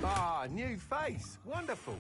Ah, new face. Wonderful.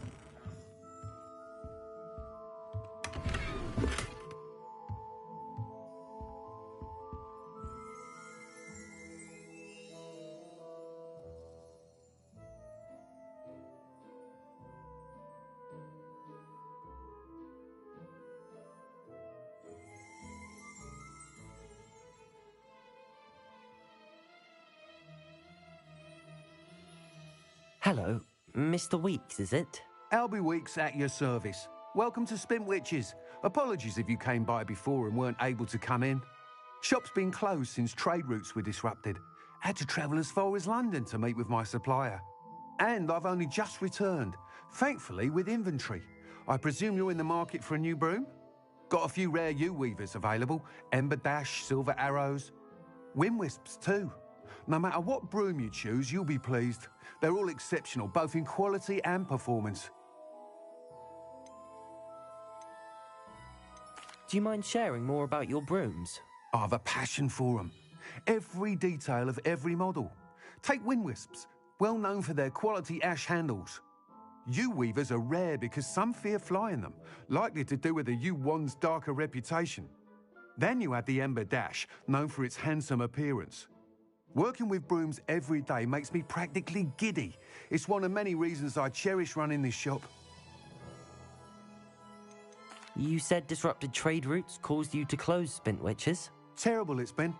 Hello, Mr. Weeks, is it? Albie Weeks at your service. Welcome to Spintwitches. Apologies if you came by before and weren't able to come in. Shop's been closed since trade routes were disrupted. Had to travel as far as London to meet with my supplier. And I've only just returned, thankfully with inventory. I presume you're in the market for a new broom? Got a few rare U-weavers available. Ember Dash, Silver Arrows. Wind Wisps too. No matter what broom you choose, you'll be pleased. They're all exceptional, both in quality and performance. Do you mind sharing more about your brooms? I have a passion for them. Every detail of every model. Take Wind Wisps, well known for their quality ash handles. U-weavers are rare because some fear flying them, likely to do with the U-wand's darker reputation. Then you have the Ember Dash, known for its handsome appearance. Working with brooms every day makes me practically giddy. It's one of many reasons I cherish running this shop. You said disrupted trade routes caused you to close Spintwitches? Terrible it's been.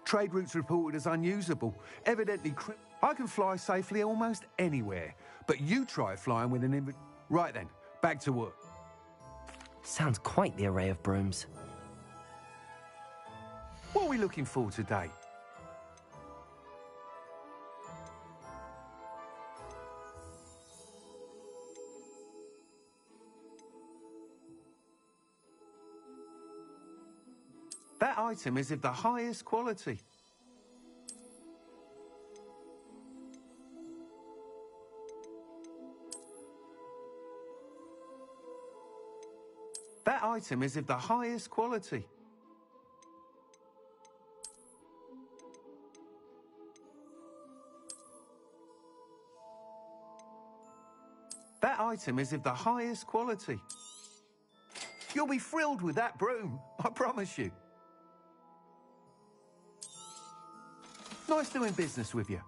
Trade routes reported as unusable. Evidently, I can fly safely almost anywhere. But you try flying with an Right then, back to work. Sounds quite the array of brooms. What are we looking for today? That item is of the highest quality. That item is of the highest quality. That item is of the highest quality. You'll be thrilled with that broom, I promise you. Nice doing business with you.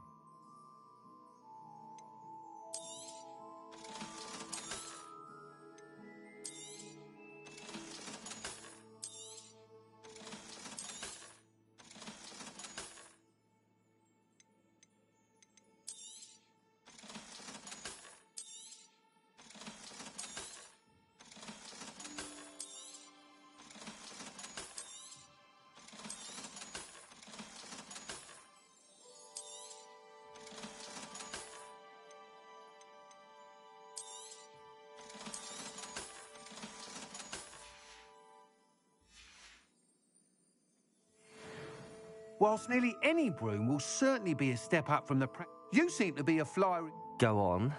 Whilst nearly any broom will certainly be a step up from the you seem to be a flyer. Go on.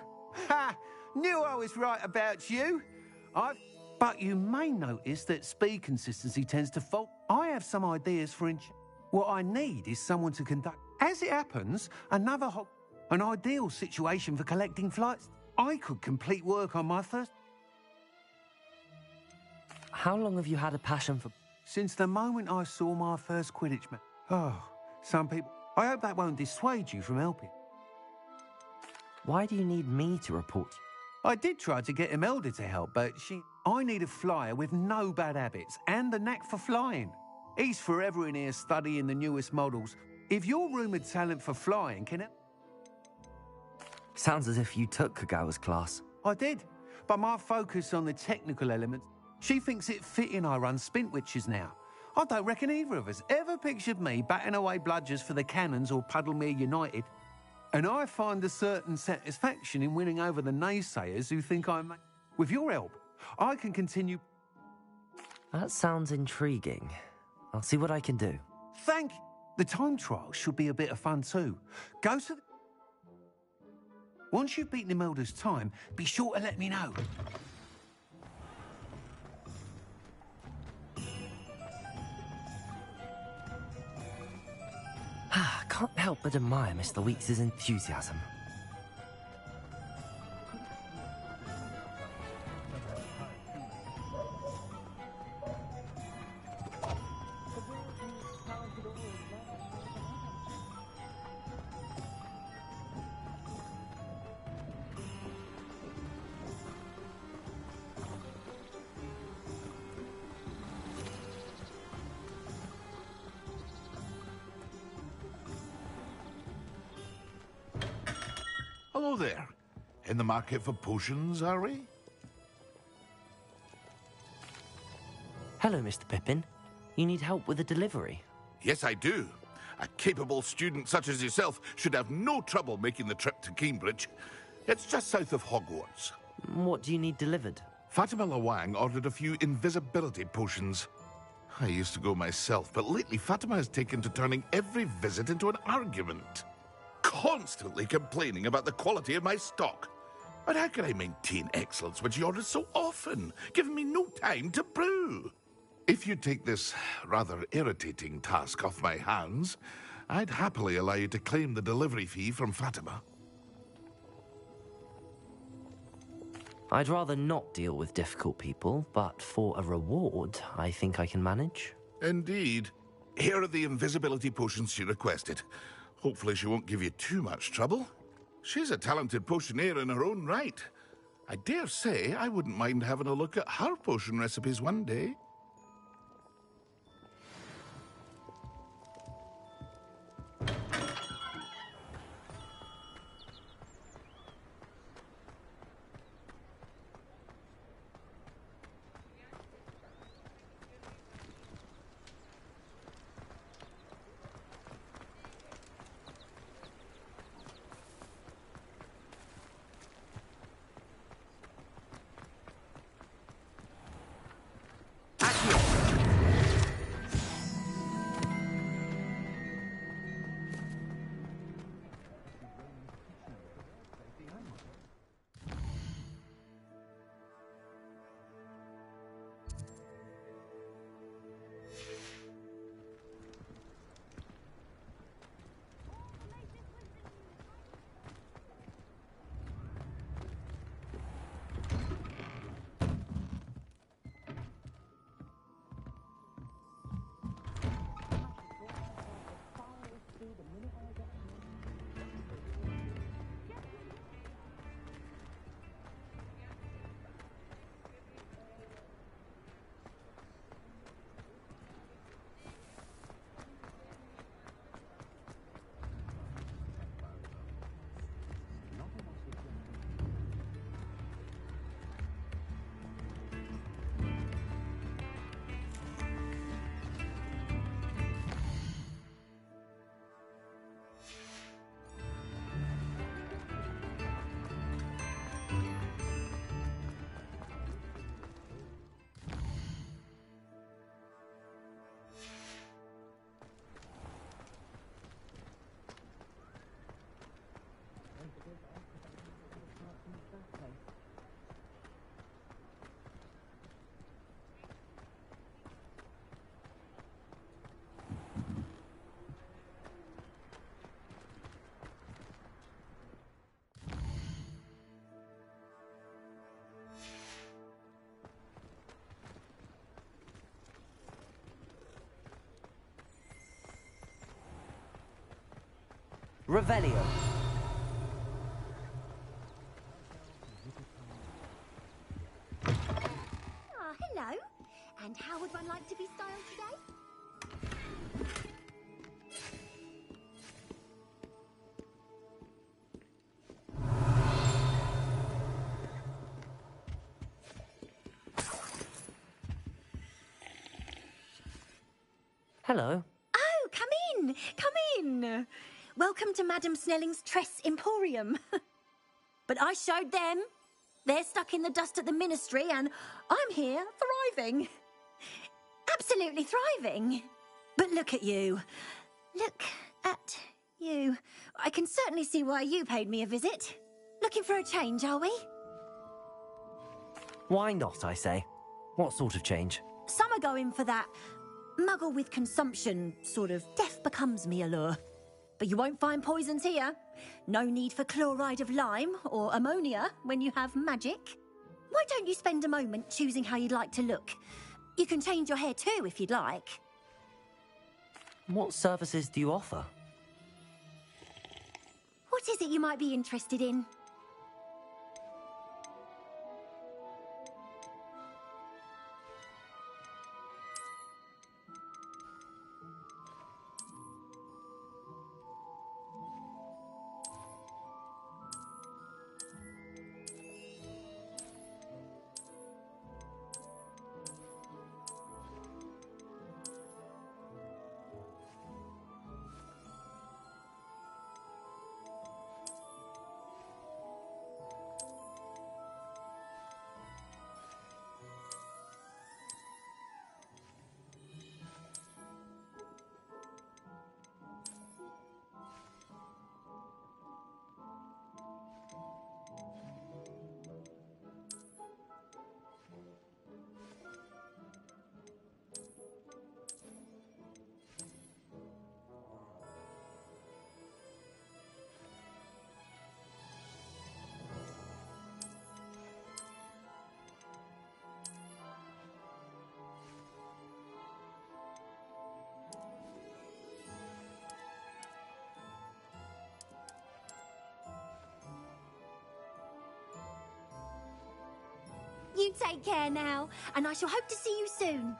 Ha! Knew I was right about you. But you may notice that speed consistency tends to fall. I have some ideas for what I need is someone to conduct. As it happens, an ideal situation for collecting flights. I could complete work on my first. How long have you had a passion for... Since the moment I saw my first Quidditch match. Oh, some people... I hope that won't dissuade you from helping. Why do you need me to report? I did try to get Imelda to help, but I need a flyer with no bad habits and the knack for flying. He's forever in here studying the newest models. If your rumoured talent for flying can... Sounds as if you took Kagawa's class. I did, but my focus on the technical elements... She thinks it fitting I run Spintwitches now. I don't reckon either of us ever pictured me batting away bludgers for the Cannons or Puddlemere United. And I find a certain satisfaction in winning over the naysayers who think I'm... With your help, I can continue... That sounds intriguing. I'll see what I can do. Thank you. The time trial should be a bit of fun too. Go to the... Once you've beaten Imelda's time, be sure to let me know. Can't help but admire Mr. Weeks' enthusiasm. there. In the market for potions, are we? Hello, Mr. Pippin. You need help with a delivery? Yes, I do. A capable student such as yourself should have no trouble making the trip to Cambridge. It's just south of Hogwarts. What do you need delivered? Fatima Lawang ordered a few invisibility potions. I used to go myself, but lately Fatima has taken to turning every visit into an argument. Constantly complaining about the quality of my stock. But how can I maintain excellence when she orders so often, giving me no time to brew? If you take this rather irritating task off my hands, I'd happily allow you to claim the delivery fee from Fatima. I'd rather not deal with difficult people, but for a reward, I think I can manage. Indeed. Here are the invisibility potions she requested. Hopefully she won't give you too much trouble. She's a talented potioneer in her own right. I dare say I wouldn't mind having a look at her potion recipes one day. Revelio. Ah, hello. And how would one like to be styled today? Hello. Oh, come in. Come in. Welcome to Madame Snelling's Tress Emporium. But I showed them. They're stuck in the dust at the Ministry, and I'm here thriving. Absolutely thriving. But look at you. Look at you. I can certainly see why you paid me a visit. Looking for a change, are we? Why not, I say? What sort of change? Some are going for that muggle with consumption, sort of death becomes me allure. But you won't find poisons here. No need for chloride of lime or ammonia when you have magic. Why don't you spend a moment choosing how you'd like to look? You can change your hair too if you'd like. What services do you offer? What is it you might be interested in? take care now, and I shall hope to see you soon.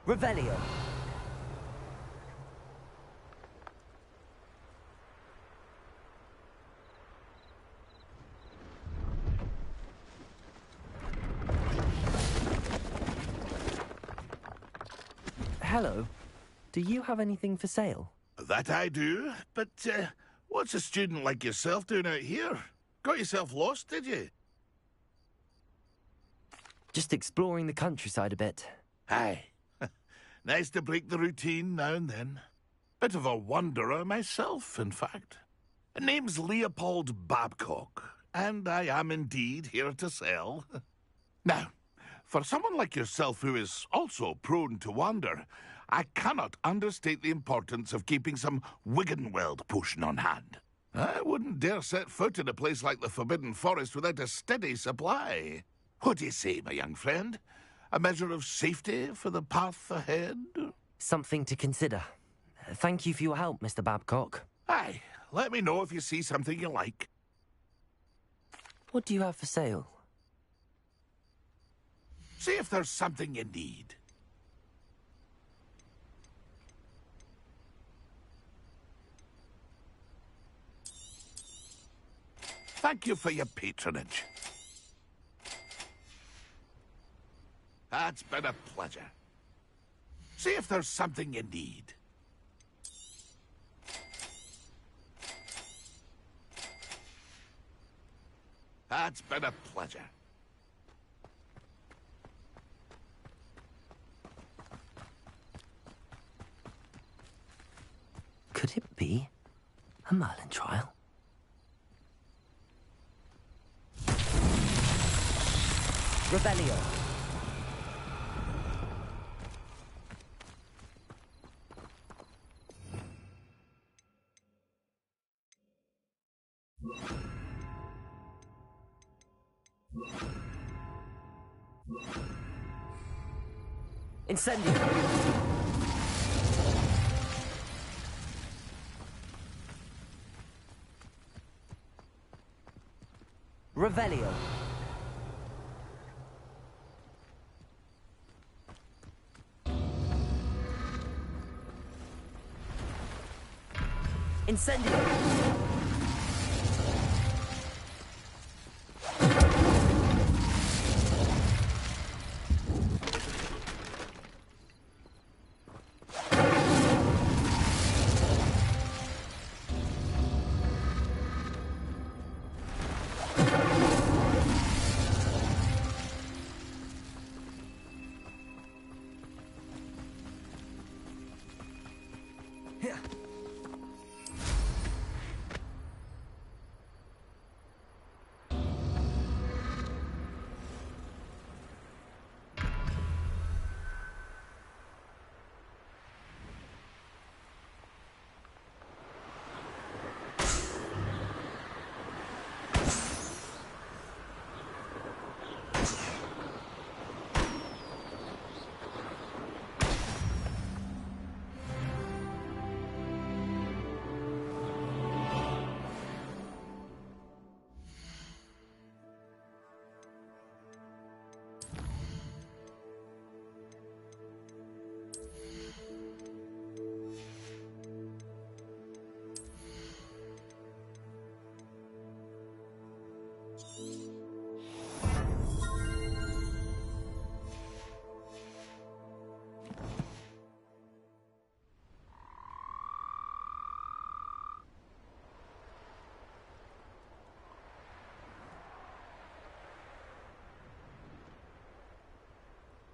Revelio. Hello. Do you have anything for sale? That I do, but what's a student like yourself doing out here? Got yourself lost, did you? Just exploring the countryside a bit. Aye. Nice to break the routine now and then. Bit of a wanderer myself, in fact. Name's Leopold Babcock, and I am indeed here to sell. Now, for someone like yourself who is also prone to wander, I cannot understate the importance of keeping some Wiggenweld potion on hand. I wouldn't dare set foot in a place like the Forbidden Forest without a steady supply. What do you say, my young friend? A measure of safety for the path ahead? Something to consider. Thank you for your help, Mr. Babcock. Aye, let me know if you see something you like. What do you have for sale? See if there's something you need. Thank you for your patronage. That's been a pleasure. See if there's something you need. That's been a pleasure. Could it be a Merlin trial? Revelio. Incendio. Revelio. Incendio.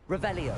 Revelio.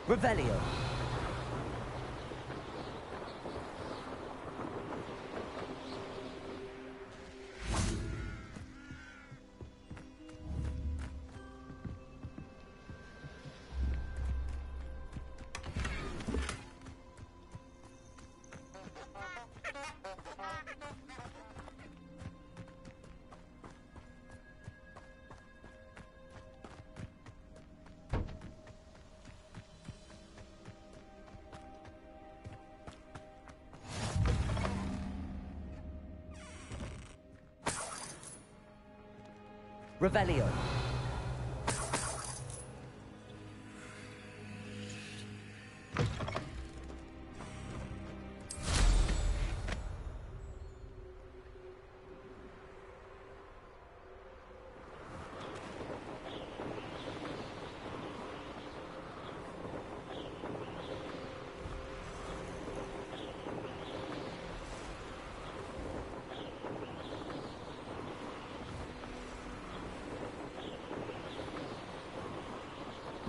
Revelio. Revelio.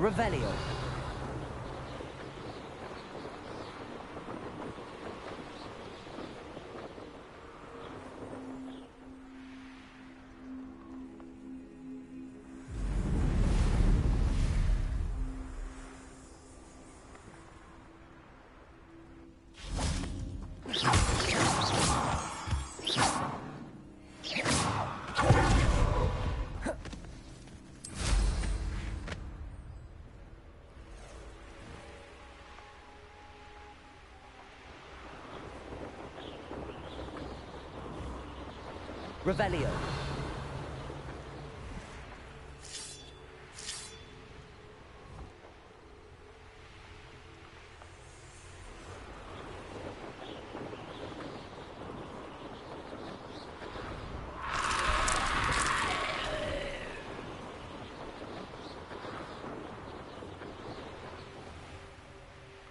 Revelio. Revelio.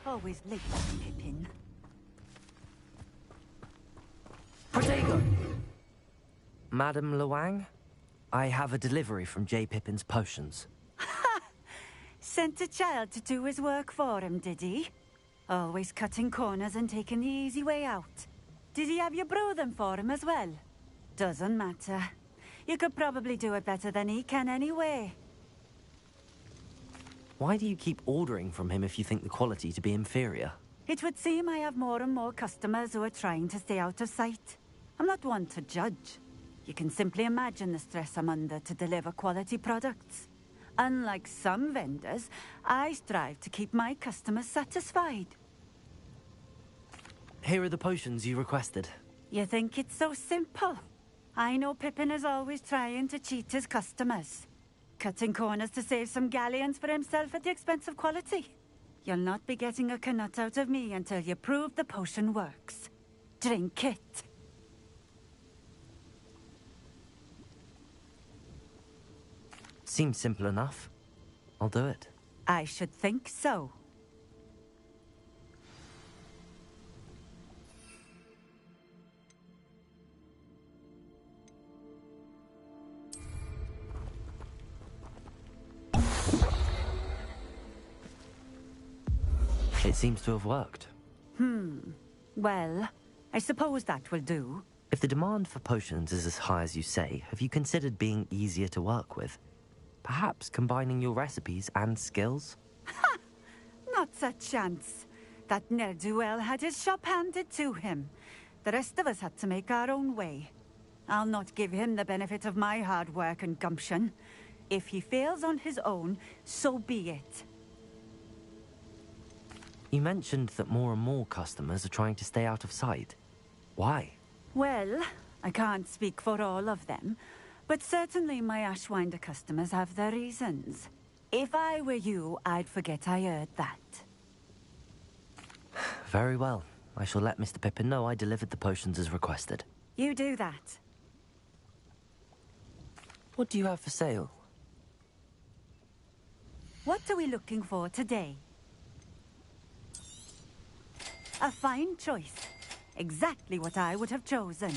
Always late, Pippin. Protego. Madame Luang, I have a delivery from J. Pippin's potions. Sent a child to do his work for him, did he? Always cutting corners and taking the easy way out. Did he have you brew them for him as well? Doesn't matter. You could probably do it better than he can anyway. Why do you keep ordering from him if you think the quality to be inferior? It would seem I have more and more customers who are trying to stay out of sight. I'm not one to judge. You can simply imagine the stress I'm under to deliver quality products. Unlike some vendors, I strive to keep my customers satisfied. Here are the potions you requested. You think it's so simple? I know Pippin is always trying to cheat his customers. Cutting corners to save some galleons for himself at the expense of quality. You'll not be getting a canut out of me until you prove the potion works. Drink it. Seems simple enough. I'll do it. I should think so. It seems to have worked. Well, I suppose that will do. If the demand for potions is as high as you say, have you considered being easier to work with? Perhaps combining your recipes and skills? Not a chance. That ne'er-do-well had his shop handed to him. The rest of us had to make our own way. I'll not give him the benefit of my hard work and gumption. If he fails on his own, so be it. You mentioned that more and more customers are trying to stay out of sight. Why? Well, I can't speak for all of them, but certainly my Ashwinder customers have their reasons. If I were you, I'd forget I heard that. Very well. I shall let Mr. Pippin know I delivered the potions as requested. You do that. What do you have for sale? What are we looking for today? A fine choice. Exactly what I would have chosen.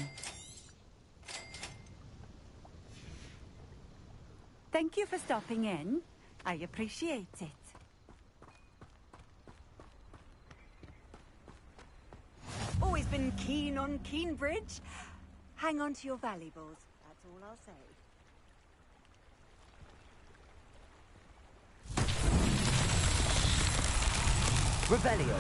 Thank you for stopping in. I appreciate it. Always been keen on Keenbridge. Hang on to your valuables. That's all I'll say. Revelio!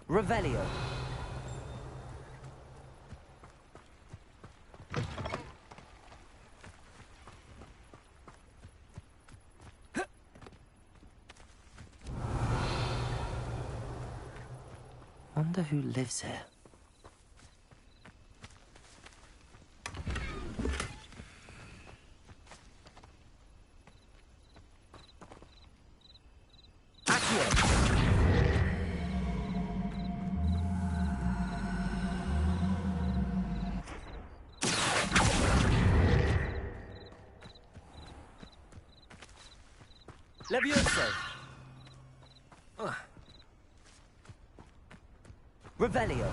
Revelio. Wonder who lives here. Levioso! Revelio!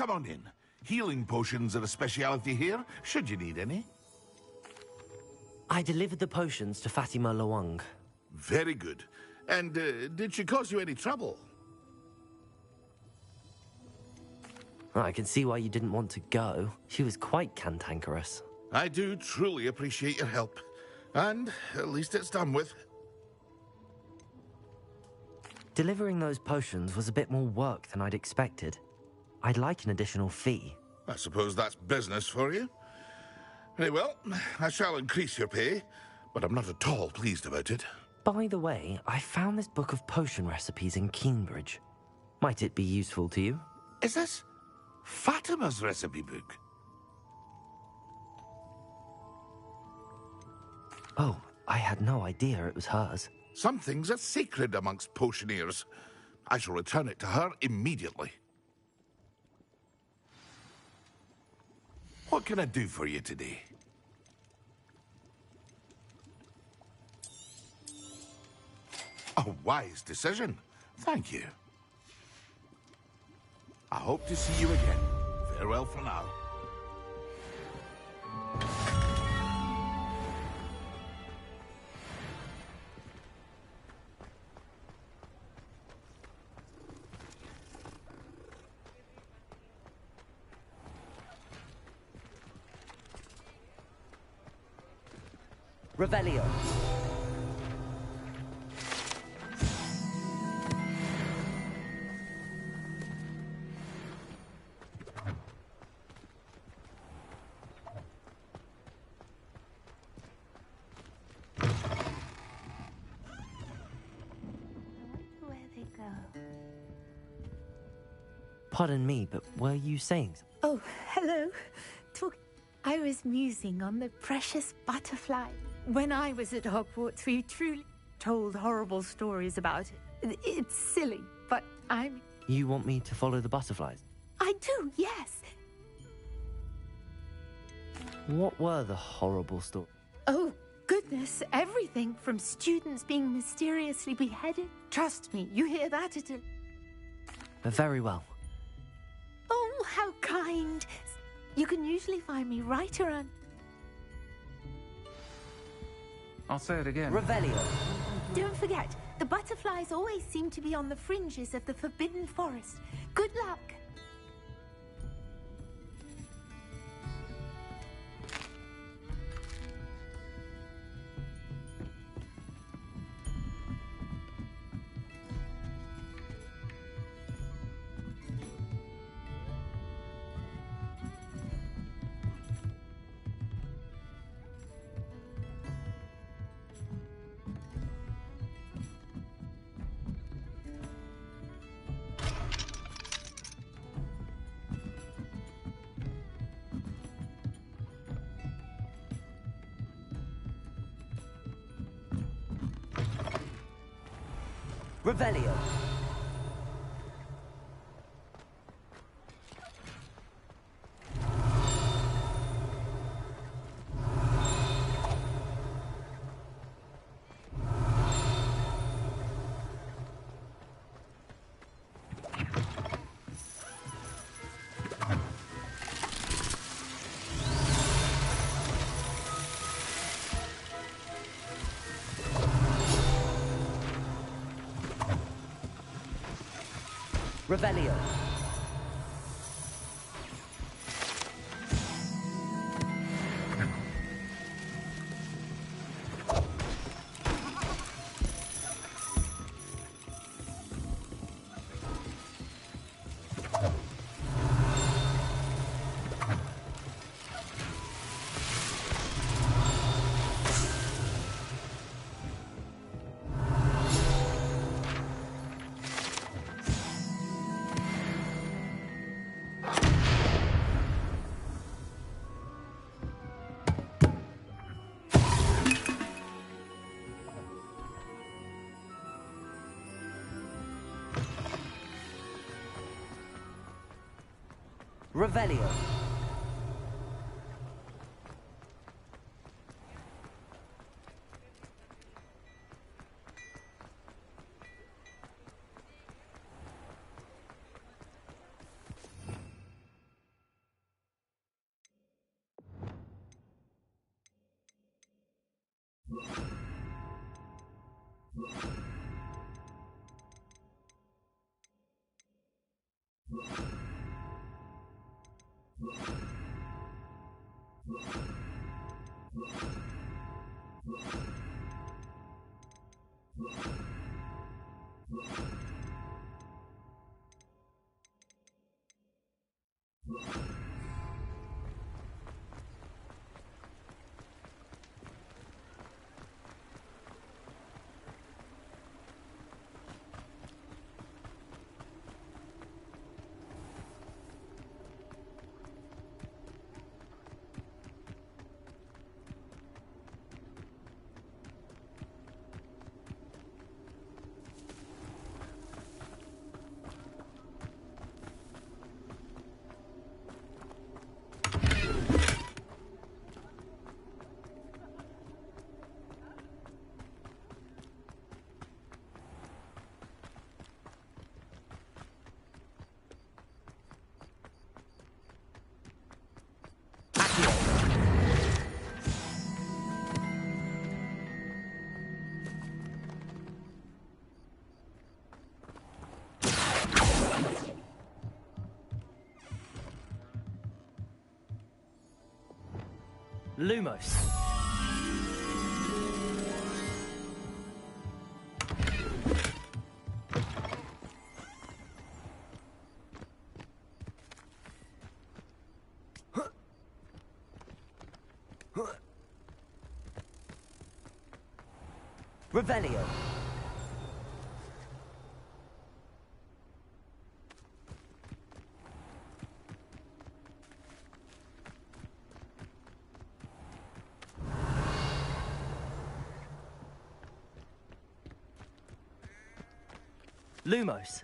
Come on in. Healing potions are a speciality here, should you need any. I delivered the potions to Fatima Lawang. Very good. And did she cause you any trouble? I can see why you didn't want to go. She was quite cantankerous. I do truly appreciate your help. And at least it's done with. Delivering those potions was a bit more work than I'd expected. I'd like an additional fee. I suppose that's business for you. Very well, I shall increase your pay, but I'm not at all pleased about it. By the way, I found this book of potion recipes in Keenbridge. Might it be useful to you? Is this Fatima's recipe book? Oh, I had no idea it was hers. Some things are sacred amongst potioneers. I shall return it to her immediately. What can I do for you today? A wise decision. Thank you. I hope to see you again. Farewell for now. Revelio. Where they go? Pardon me, but were you saying something? Oh, hello. I was musing on the precious butterfly. When I was at Hogwarts, we truly told horrible stories about it. It's silly, but You want me to follow the butterflies? I do, yes. What were the horrible stories? Oh, goodness, everything from students being mysteriously beheaded. Trust me, you hear that at a... Very well. Oh, how kind. You can usually find me right around... I'll say it again. Revelio. Don't forget, the butterflies always seem to be on the fringes of the Forbidden Forest. Good luck. Revelio. Revelio. Revelio. Lumos. Revelio. Lumos.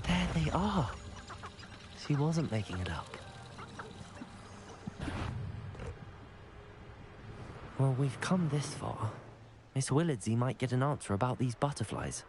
There they are. She wasn't making it up. Well, we've come this far. Miss Willardsey might get an answer about these butterflies.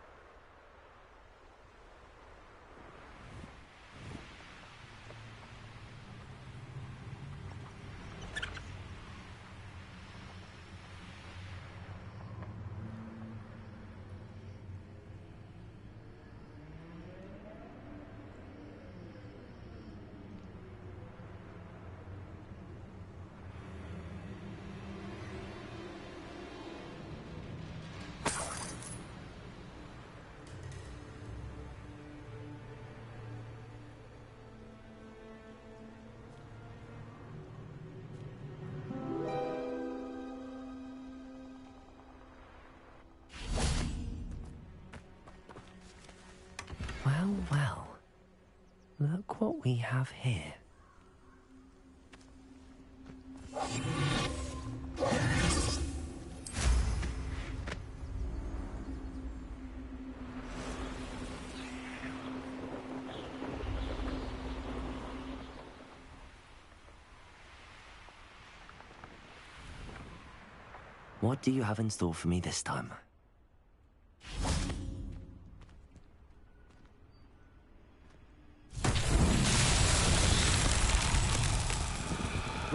Well, well. Look what we have here. What do you have in store for me this time?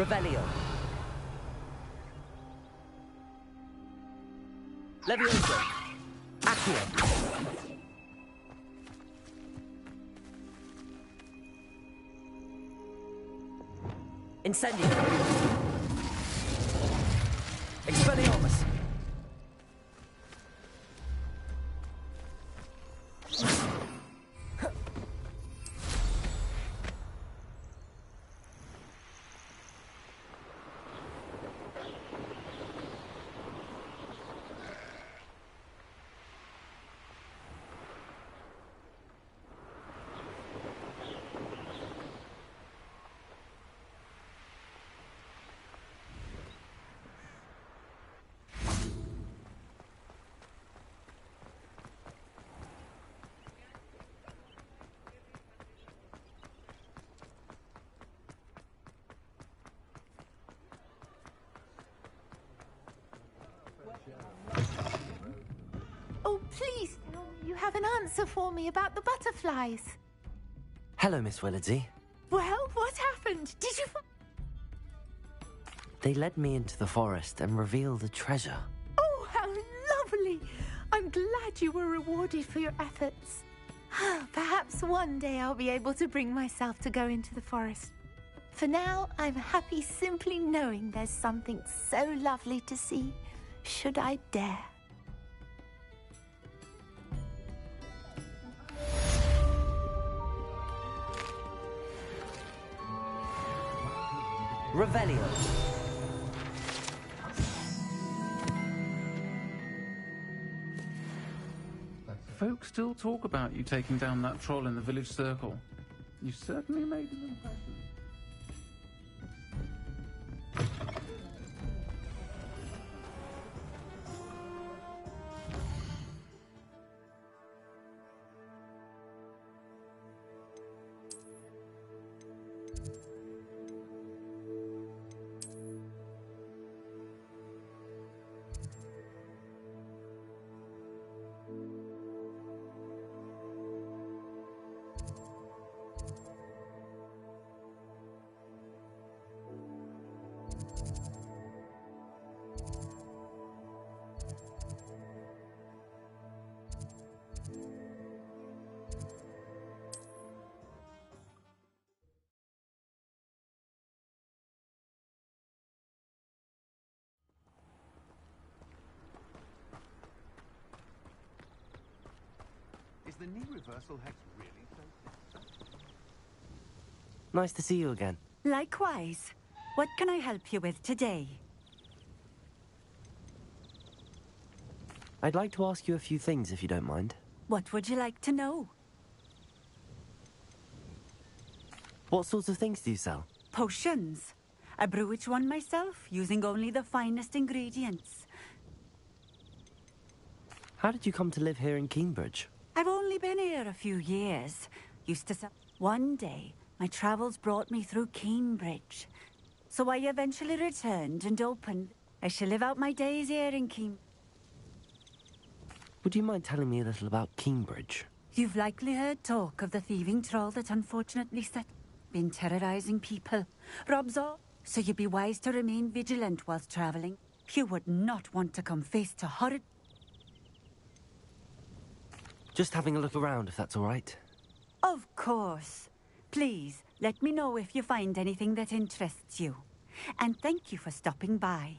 Revelio. Levioso. Accio. Incendio! Expelliarmus! Oh, please, you have an answer for me about the butterflies. Hello, Miss Willardsey. Well, what happened? Did you... They led me into the forest and revealed a treasure. Oh, how lovely! I'm glad you were rewarded for your efforts. Perhaps one day I'll be able to bring myself to go into the forest. For now, I'm happy simply knowing there's something so lovely to see, should I dare. Revelio. Folks still talk about you taking down that troll in the village circle. You certainly made an impression. Is the knee reversal hex really so... Nice to see you again. Likewise. What can I help you with today? I'd like to ask you a few things, if you don't mind. What would you like to know? What sorts of things do you sell? Potions. I brew each one myself, using only the finest ingredients. How did you come to live here in Keenbridge? I've only been here a few years. Used to sell... One day, my travels brought me through Keenbridge. So I eventually returned and opened. I shall live out my days here in Keen... Would you mind telling me a little about Keenbridge? You've likely heard talk of the thieving troll that unfortunately been terrorizing people. Robs all, so you'd be wise to remain vigilant whilst traveling. You would not want to come face to horrid... Just having a look around, if that's all right. Of course. Please, let me know if you find anything that interests you. And thank you for stopping by.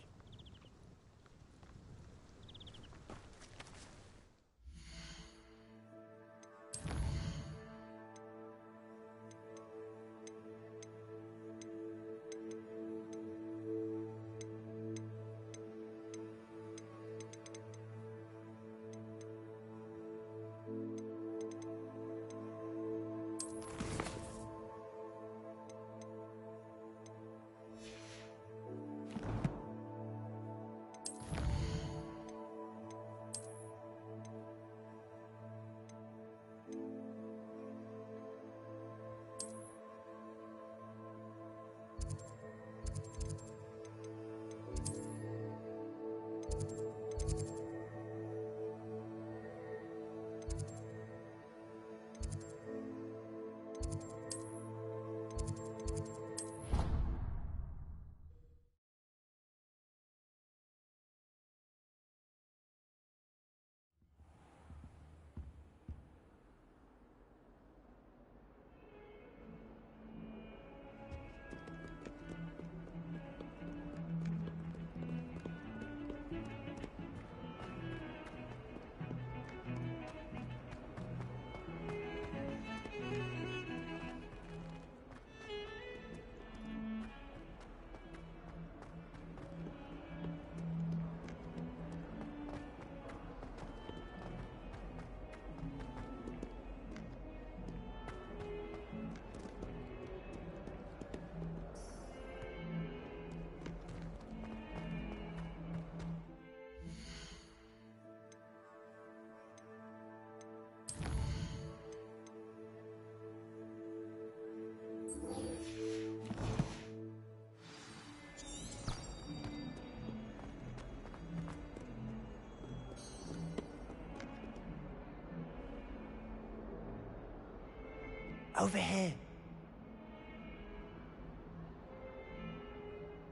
Over here.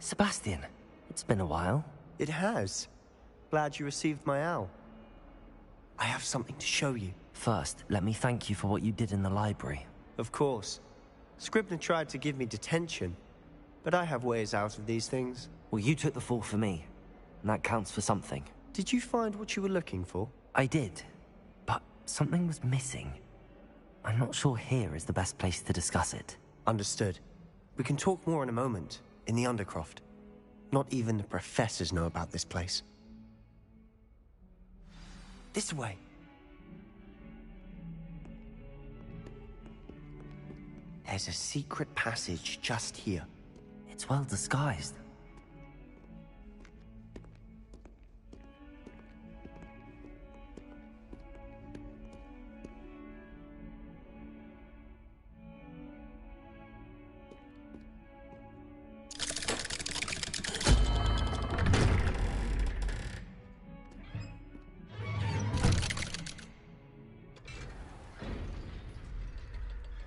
Sebastian, it's been a while. It has. Glad you received my owl. I have something to show you. First, let me thank you for what you did in the library. Of course. Scribner tried to give me detention, but I have ways out of these things. Well, you took the fall for me, and that counts for something. Did you find what you were looking for? I did, but something was missing. I'm not sure here is the best place to discuss it. Understood. We can talk more in a moment, in the Undercroft. Not even the professors know about this place. This way. There's a secret passage just here. It's well disguised.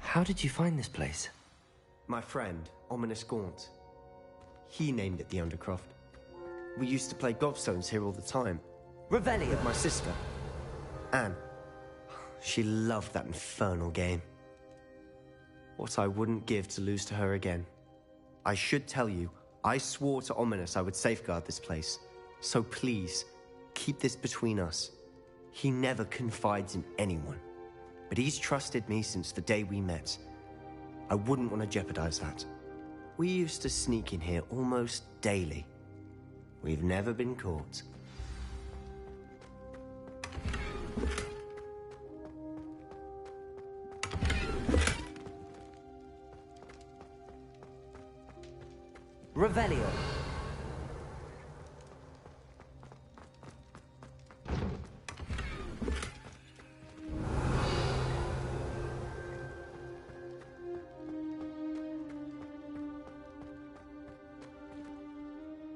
How did you find this place? My friend, Ominous Gaunt. He named it the Undercroft. We used to play gobstones here all the time. Revelio! With my sister, Anne. She loved that infernal game. What I wouldn't give to lose to her again. I should tell you, I swore to Ominous I would safeguard this place. So please, keep this between us. He never confides in anyone. But he's trusted me since the day we met. I wouldn't want to jeopardize that. We used to sneak in here almost daily. We've never been caught. Revelio.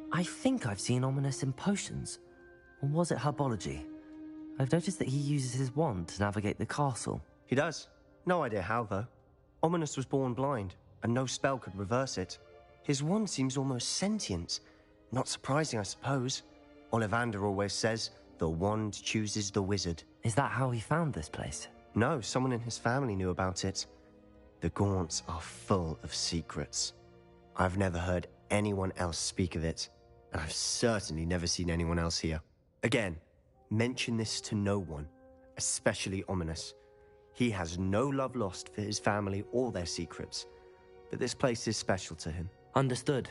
I think I've seen Ominous in potions. Or was it herbology? I've noticed that he uses his wand to navigate the castle. He does. No idea how, though. Ominous was born blind, and no spell could reverse it. His wand seems almost sentient. Not surprising, I suppose. Ollivander always says, the wand chooses the wizard. Is that how he found this place? No, someone in his family knew about it. The Gaunts are full of secrets. I've never heard anyone else speak of it. And I've certainly never seen anyone else here. Again, mention this to no one, especially Ominous. He has no love lost for his family or their secrets, but this place is special to him. Understood.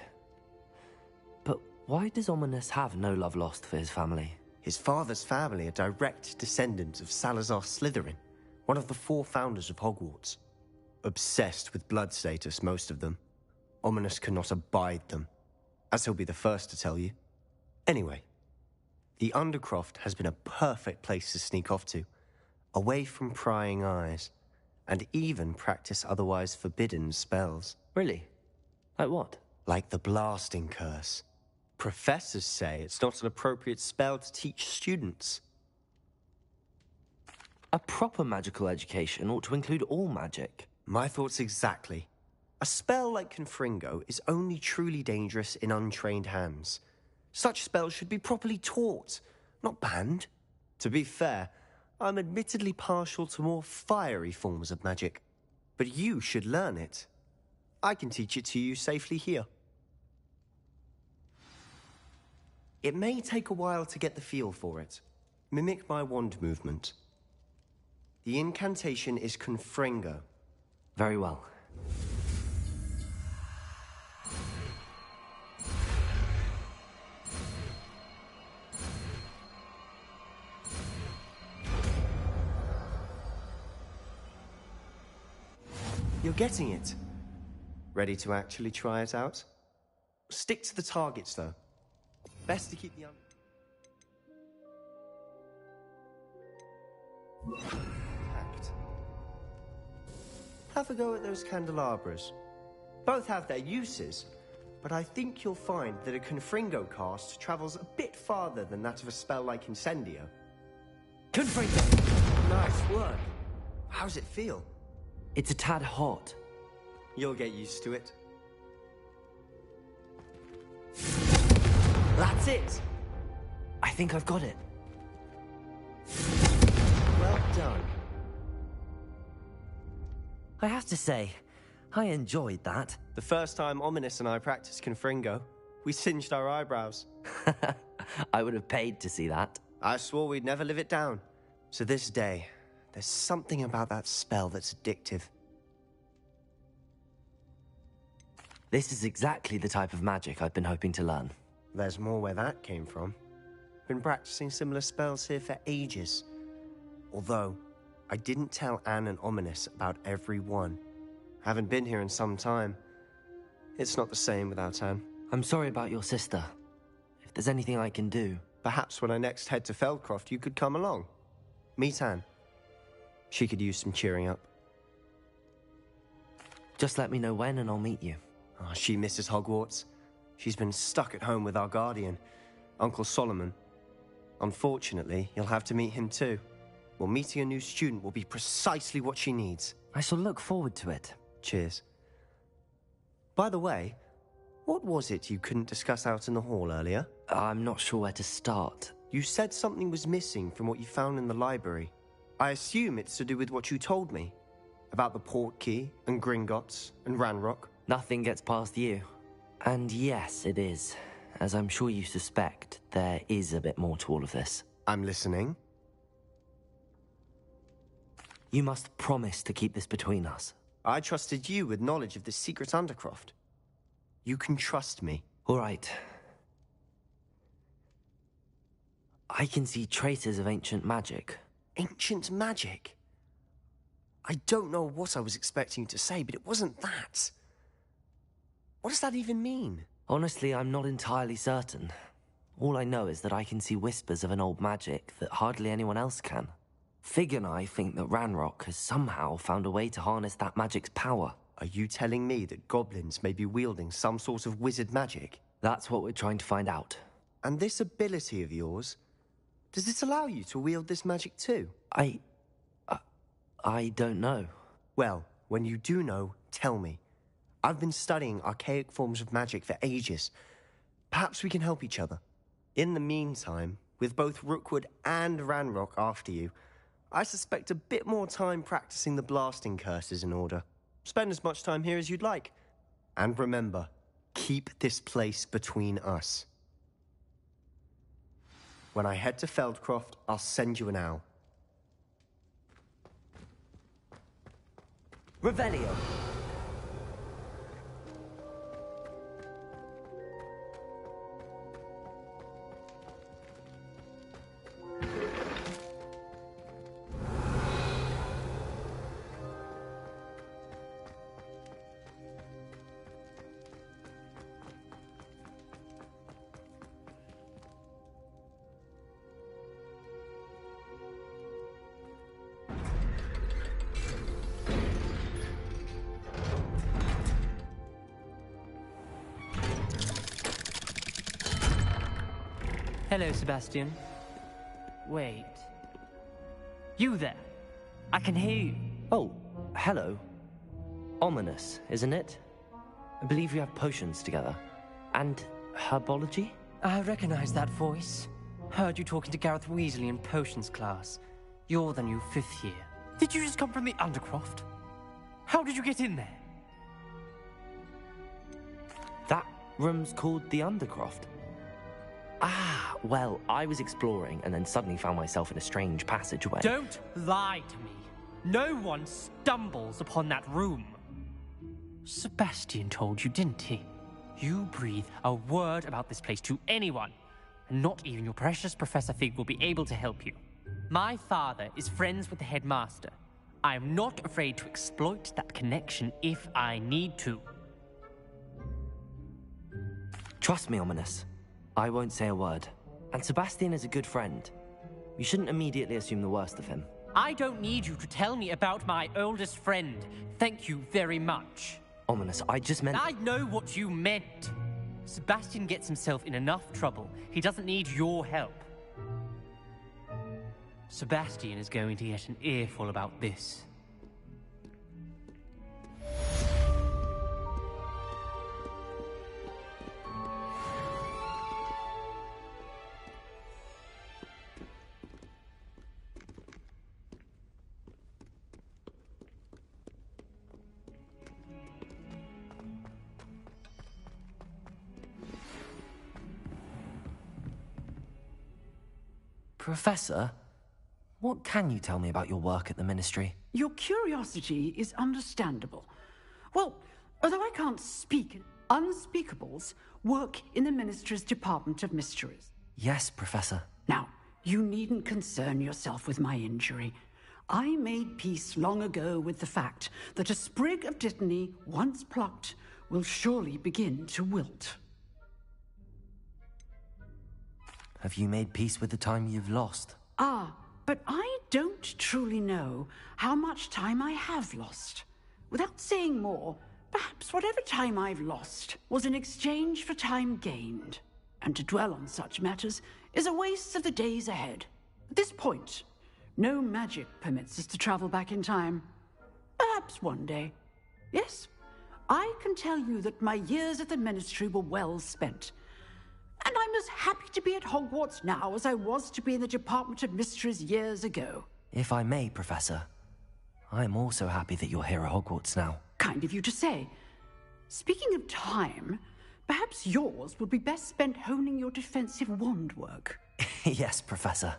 But why does Ominous have no love lost for his family? His father's family are direct descendants of Salazar Slytherin, one of the 4 founders of Hogwarts. Obsessed with blood status, most of them. Ominous cannot abide them, as he'll be the first to tell you. Anyway, the Undercroft has been a perfect place to sneak off to, away from prying eyes, and even practice otherwise forbidden spells. Really? Like what? Like the Blasting Curse. Professors say it's not an appropriate spell to teach students. A proper magical education ought to include all magic. My thoughts exactly. A spell like Confringo is only truly dangerous in untrained hands. Such spells should be properly taught, not banned. To be fair, I'm admittedly partial to more fiery forms of magic. But you should learn it. I can teach it to you safely here. It may take a while to get the feel for it. Mimic my wand movement. The incantation is Confringo. Very well. You're getting it. Ready to actually try it out? Stick to the targets, though. Best to keep the intact. Have a go at those candelabras. Both have their uses, but I think you'll find that a Confringo cast travels a bit farther than that of a spell like Incendio. Confringo! Nice work. How's it feel? It's a tad hot. You'll get used to it. That's it! I think I've got it. Well done. I have to say, I enjoyed that. The first time Ominous and I practiced Confringo, we singed our eyebrows. I would have paid to see that. I swore we'd never live it down. To this day, there's something about that spell that's addictive. This is exactly the type of magic I've been hoping to learn. There's more where that came from. Been practicing similar spells here for ages. Although, I didn't tell Anne and Ominous about every one. Haven't been here in some time. It's not the same without Anne. I'm sorry about your sister. If there's anything I can do... Perhaps when I next head to Feldcroft, you could come along. Meet Anne. She could use some cheering up. Just let me know when and I'll meet you. Oh, she misses Hogwarts. She's been stuck at home with our guardian, Uncle Solomon. Unfortunately, you'll have to meet him too. Well, meeting a new student will be precisely what she needs. I shall look forward to it. Cheers. By the way, what was it you couldn't discuss out in the hall earlier? I'm not sure where to start. You said something was missing from what you found in the library. I assume it's to do with what you told me. About the Portkey, and Gringotts, and Ranrock. Nothing gets past you. And yes, it is. As I'm sure you suspect, there is a bit more to all of this. I'm listening. You must promise to keep this between us. I trusted you with knowledge of the secret Undercroft. You can trust me. All right. I can see traces of ancient magic. Ancient magic? I don't know what I was expecting you to say, but it wasn't that. What does that even mean? Honestly, I'm not entirely certain. All I know is that I can see whispers of an old magic that hardly anyone else can. Fig and I think that Ranrock has somehow found a way to harness that magic's power. Are you telling me that goblins may be wielding some sort of wizard magic? That's what we're trying to find out. And this ability of yours, does it allow you to wield this magic too? I don't know. Well, when you do know, tell me. I've been studying archaic forms of magic for ages. Perhaps we can help each other. In the meantime, with both Rookwood and Ranrock after you, I suspect a bit more time practicing the blasting curse is in order. Spend as much time here as you'd like. And remember, keep this place between us. When I head to Feldcroft, I'll send you an owl. Revelio! Hello, Sebastian. Wait. You there? I can hear you. Oh, hello. Ominous, isn't it? I believe you have potions together. And herbology? I recognize that voice. Heard you talking to Gareth Weasley in potions class. You're the new 5th year. Did you just come from the Undercroft? How did you get in there? That room's called the Undercroft. Ah, well, I was exploring and then suddenly found myself in a strange passageway. Don't lie to me. No one stumbles upon that room. Sebastian told you, didn't he? You breathe a word about this place to anyone, and not even your precious Professor Fig will be able to help you. My father is friends with the headmaster. I am not afraid to exploit that connection if I need to. Trust me, Ominous. I won't say a word. And Sebastian is a good friend. You shouldn't immediately assume the worst of him. I don't need you to tell me about my oldest friend. Thank you very much. Ominous, I just meant... I know what you meant. Sebastian gets himself in enough trouble. He doesn't need your help. Sebastian is going to get an earful about this. Professor, what can you tell me about your work at the Ministry? Your curiosity is understandable. Well, although I can't speak, unspeakables work in the Ministry's Department of Mysteries. Yes, Professor. Now, you needn't concern yourself with my injury. I made peace long ago with the fact that a sprig of dittany, once plucked, will surely begin to wilt. Have you made peace with the time you've lost? Ah, but I don't truly know how much time I have lost. Without saying more, perhaps whatever time I've lost was in exchange for time gained. And to dwell on such matters is a waste of the days ahead. At this point, no magic permits us to travel back in time. Perhaps one day. Yes, I can tell you that my years at the Ministry were well spent. And I'm as happy to be at Hogwarts now as I was to be in the Department of Mysteries years ago. If I may, Professor, I'm also happy that you're here at Hogwarts now. Kind of you to say. Speaking of time, perhaps yours would be best spent honing your defensive wand work. Yes, Professor.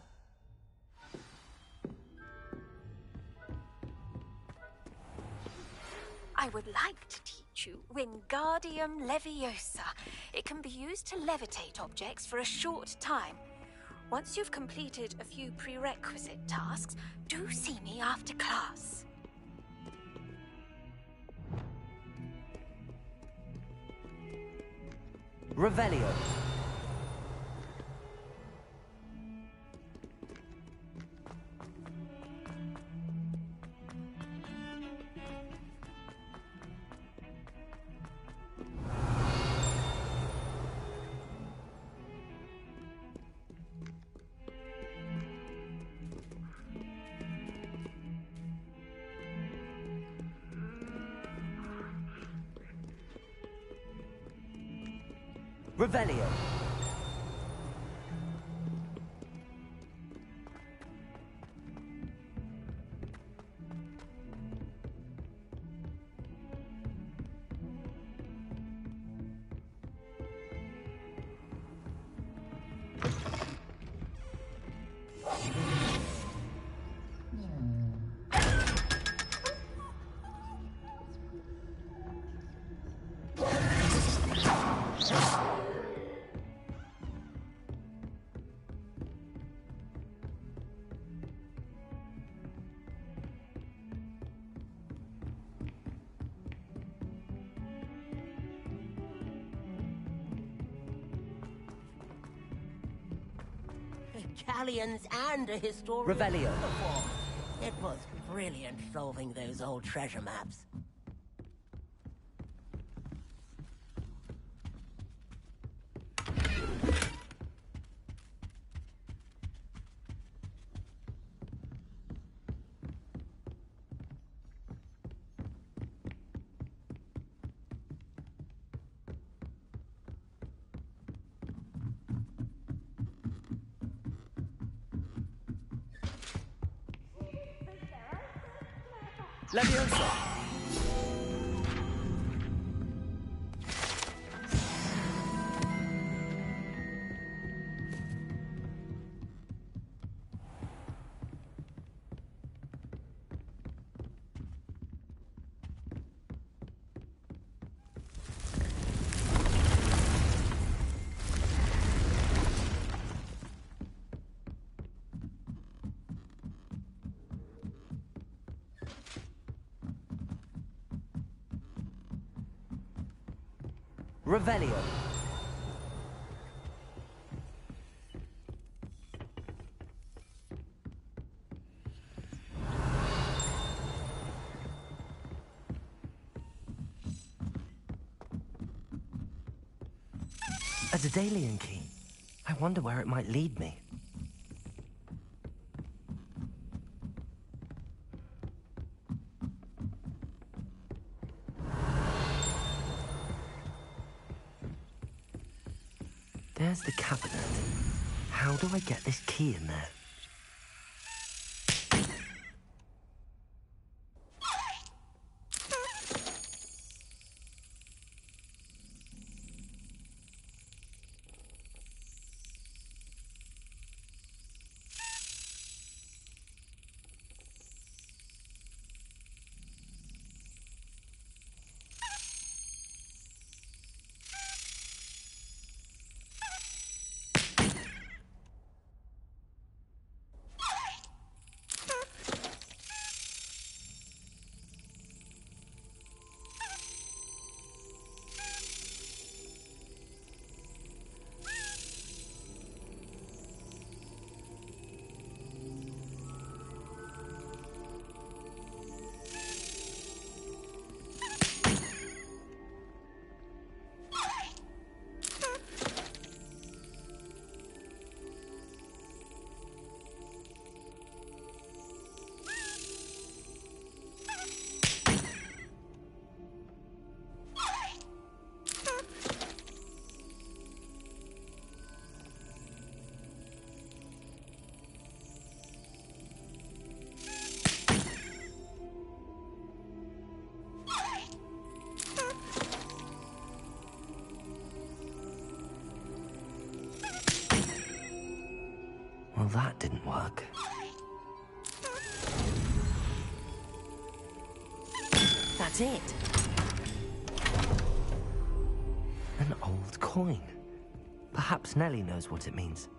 I would like to teach you Wingardium Leviosa. It can be used to levitate objects for a short time. Once you've completed a few prerequisite tasks, do see me after class. Revelio. Revelio. Galleons and a historian. Revelio. It was brilliant solving those old treasure maps. Leviosa. Revelio. A Daedalian key. I wonder where it might lead me. There's the cabinet. How do I get this key in there? Well, that didn't work. That's it. An old coin. Perhaps Nellie knows what it means.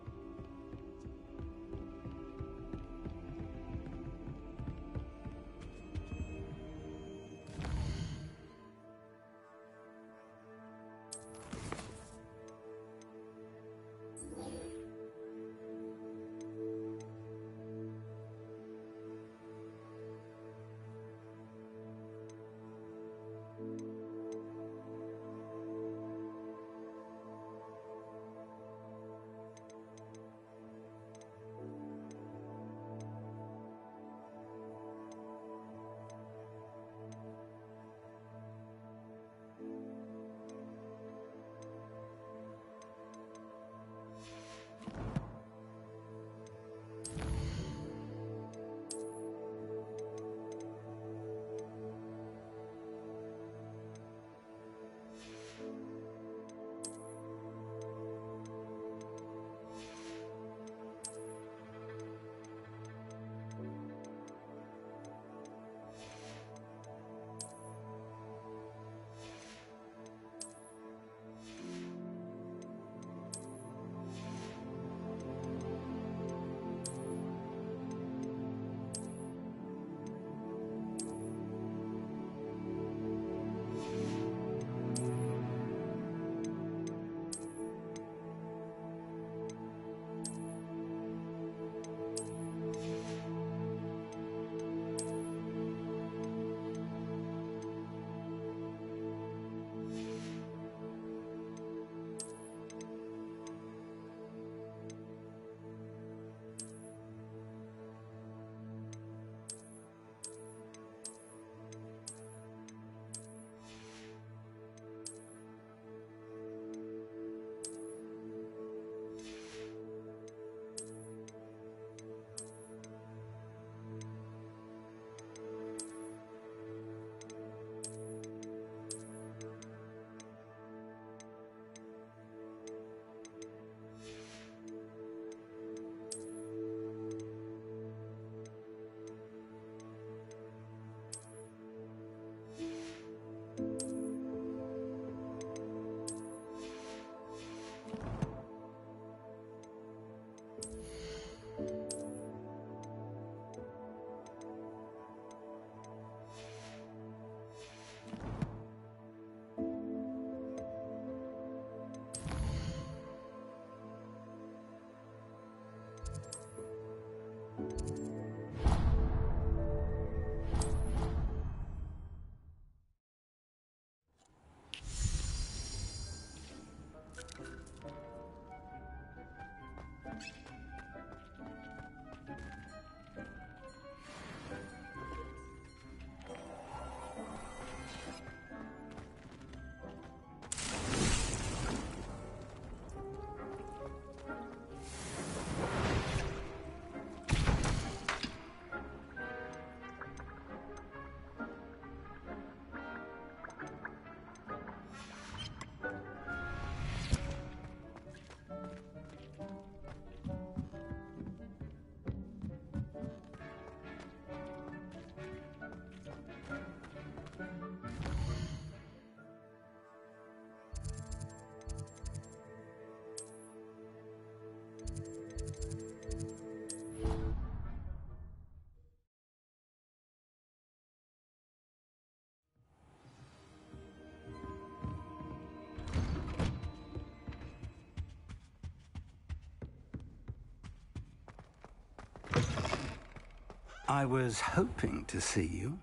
I was hoping to see you.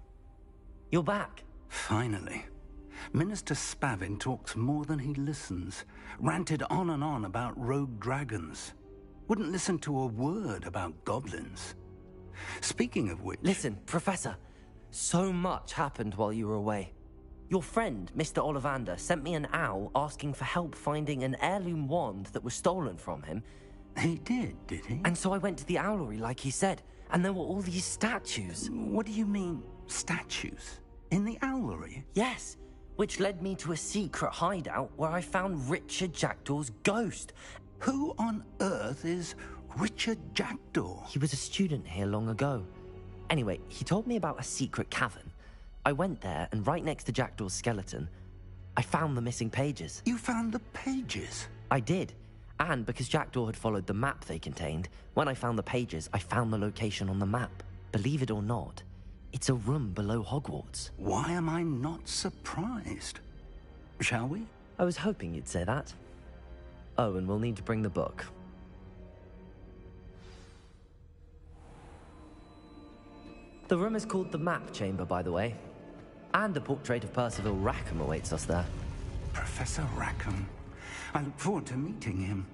You're back. Finally. Minister Spavin talks more than he listens. Ranted on and on about rogue dragons. Wouldn't listen to a word about goblins. Speaking of which... Listen, Professor. So much happened while you were away. Your friend, Mr. Ollivander, sent me an owl asking for help finding an heirloom wand that was stolen from him. He did he? And so I went to the owlery like he said, and there were all these statues. What do you mean, statues? In the owlery? Yes, which led me to a secret hideout where I found Richard Jackdaw's ghost. Who on earth is Richard Jackdaw? He was a student here long ago. Anyway, he told me about a secret cavern. I went there, and right next to Jackdaw's skeleton, I found the missing pages. You found the pages? I did. And because Jackdaw had followed the map they contained, when I found the pages, I found the location on the map. Believe it or not, it's a room below Hogwarts. Why am I not surprised? Shall we? I was hoping you'd say that. Oh, and we'll need to bring the book. The room is called the Map Chamber, by the way. And a portrait of Percival Rackham awaits us there. Professor Rackham. I look forward to meeting him.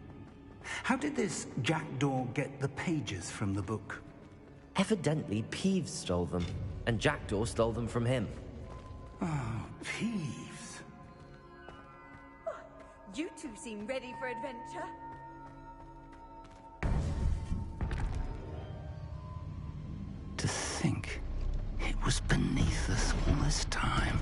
How did this Jackdaw get the pages from the book? Evidently, Peeves stole them, and Jackdaw stole them from him. Oh, Peeves. You two seem ready for adventure. To think it was beneath us all this time.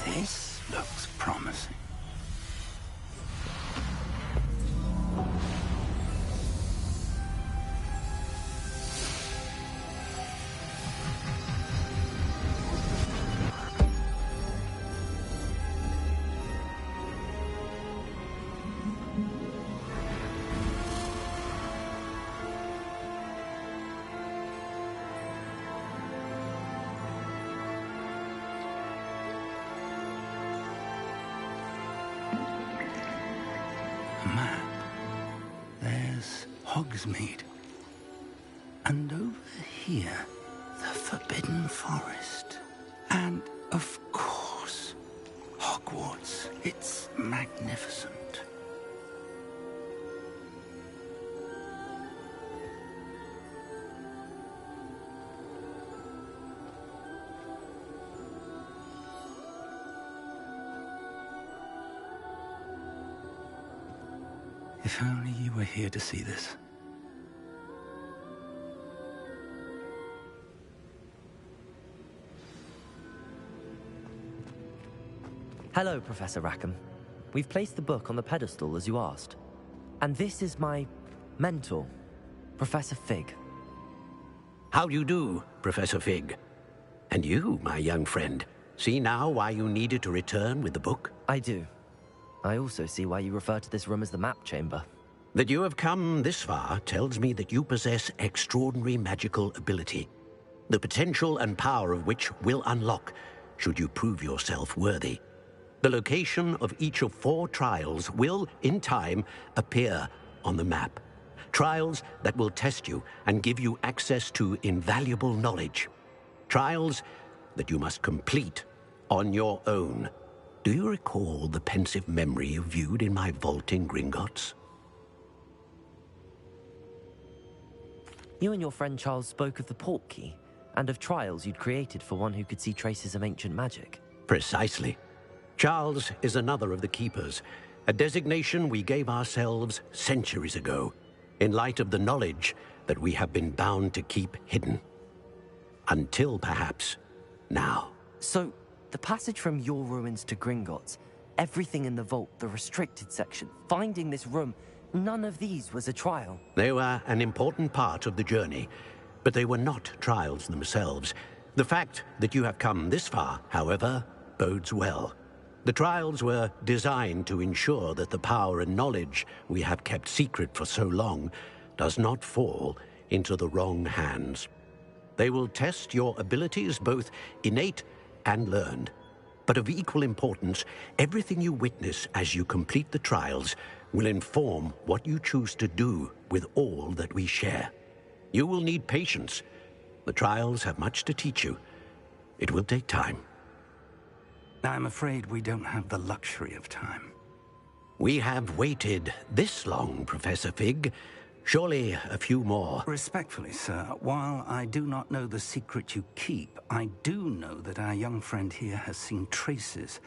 This looks promising. Map. There's Hogsmeade. And over here, the Forbidden Forest. And, of course, Hogwarts. It's magnificent. If only you were here to see this. Hello, Professor Rackham. We've placed the book on the pedestal as you asked. And this is my mentor, Professor Fig. How do you do, Professor Fig? And you, my young friend, see now why you needed to return with the book? I do. I also see why you refer to this room as the Map Chamber. That you have come this far tells me that you possess extraordinary magical ability, the potential and power of which will unlock should you prove yourself worthy. The location of each of 4 trials will, in time, appear on the map. Trials that will test you and give you access to invaluable knowledge. Trials that you must complete on your own. Do you recall the pensive memory you viewed in my vault in Gringotts? You and your friend Charles spoke of the Portkey, and of trials you'd created for one who could see traces of ancient magic. Precisely. Charles is another of the Keepers, a designation we gave ourselves centuries ago, in light of the knowledge that we have been bound to keep hidden. Until, perhaps, now. So, the passage from your ruins to Gringotts, everything in the vault, the restricted section, finding this room, none of these was a trial. They were an important part of the journey, but they were not trials themselves. The fact that you have come this far, however, bodes well. The trials were designed to ensure that the power and knowledge we have kept secret for so long does not fall into the wrong hands. They will test your abilities, both innate and learned. But of equal importance, everything you witness as you complete the trials will inform what you choose to do with all that we share. You will need patience. The trials have much to teach you. It will take time. I'm afraid we don't have the luxury of time. We have waited this long, Professor Fig. Surely a few more. Respectfully, sir, while I do not know the secret you keep, I do know that our young friend here has seen traces.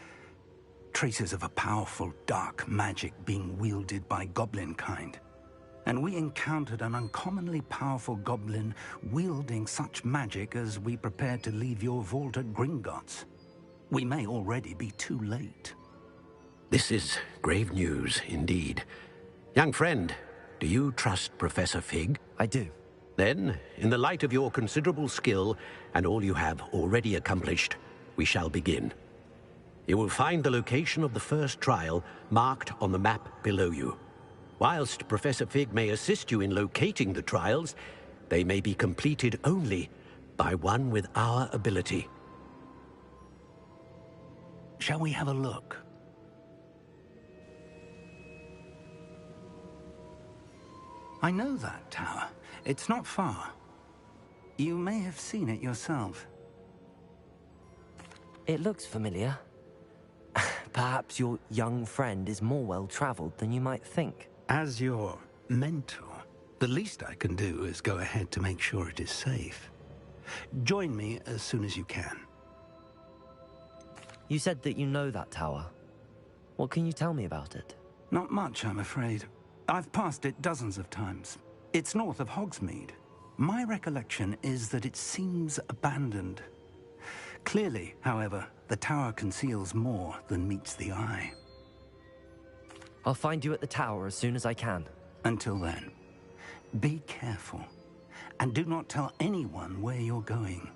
Traces of a powerful dark magic being wielded by goblin kind. And we encountered an uncommonly powerful goblin wielding such magic as we prepared to leave your vault at Gringotts. We may already be too late. This is grave news, indeed. Young friend, do you trust Professor Fig? I do. Then, in the light of your considerable skill and all you have already accomplished, we shall begin. You will find the location of the first trial marked on the map below you. Whilst Professor Fig may assist you in locating the trials, they may be completed only by one with our ability. Shall we have a look? I know that tower. It's not far. You may have seen it yourself. It looks familiar. Perhaps your young friend is more well-traveled than you might think. As your mentor, the least I can do is go ahead to make sure it is safe. Join me as soon as you can. You said that you know that tower. What can you tell me about it? Not much, I'm afraid. I've passed it dozens of times. It's north of Hogsmeade. My recollection is that it seems abandoned. Clearly, however, the tower conceals more than meets the eye. I'll find you at the tower as soon as I can. Until then, be careful, and do not tell anyone where you're going.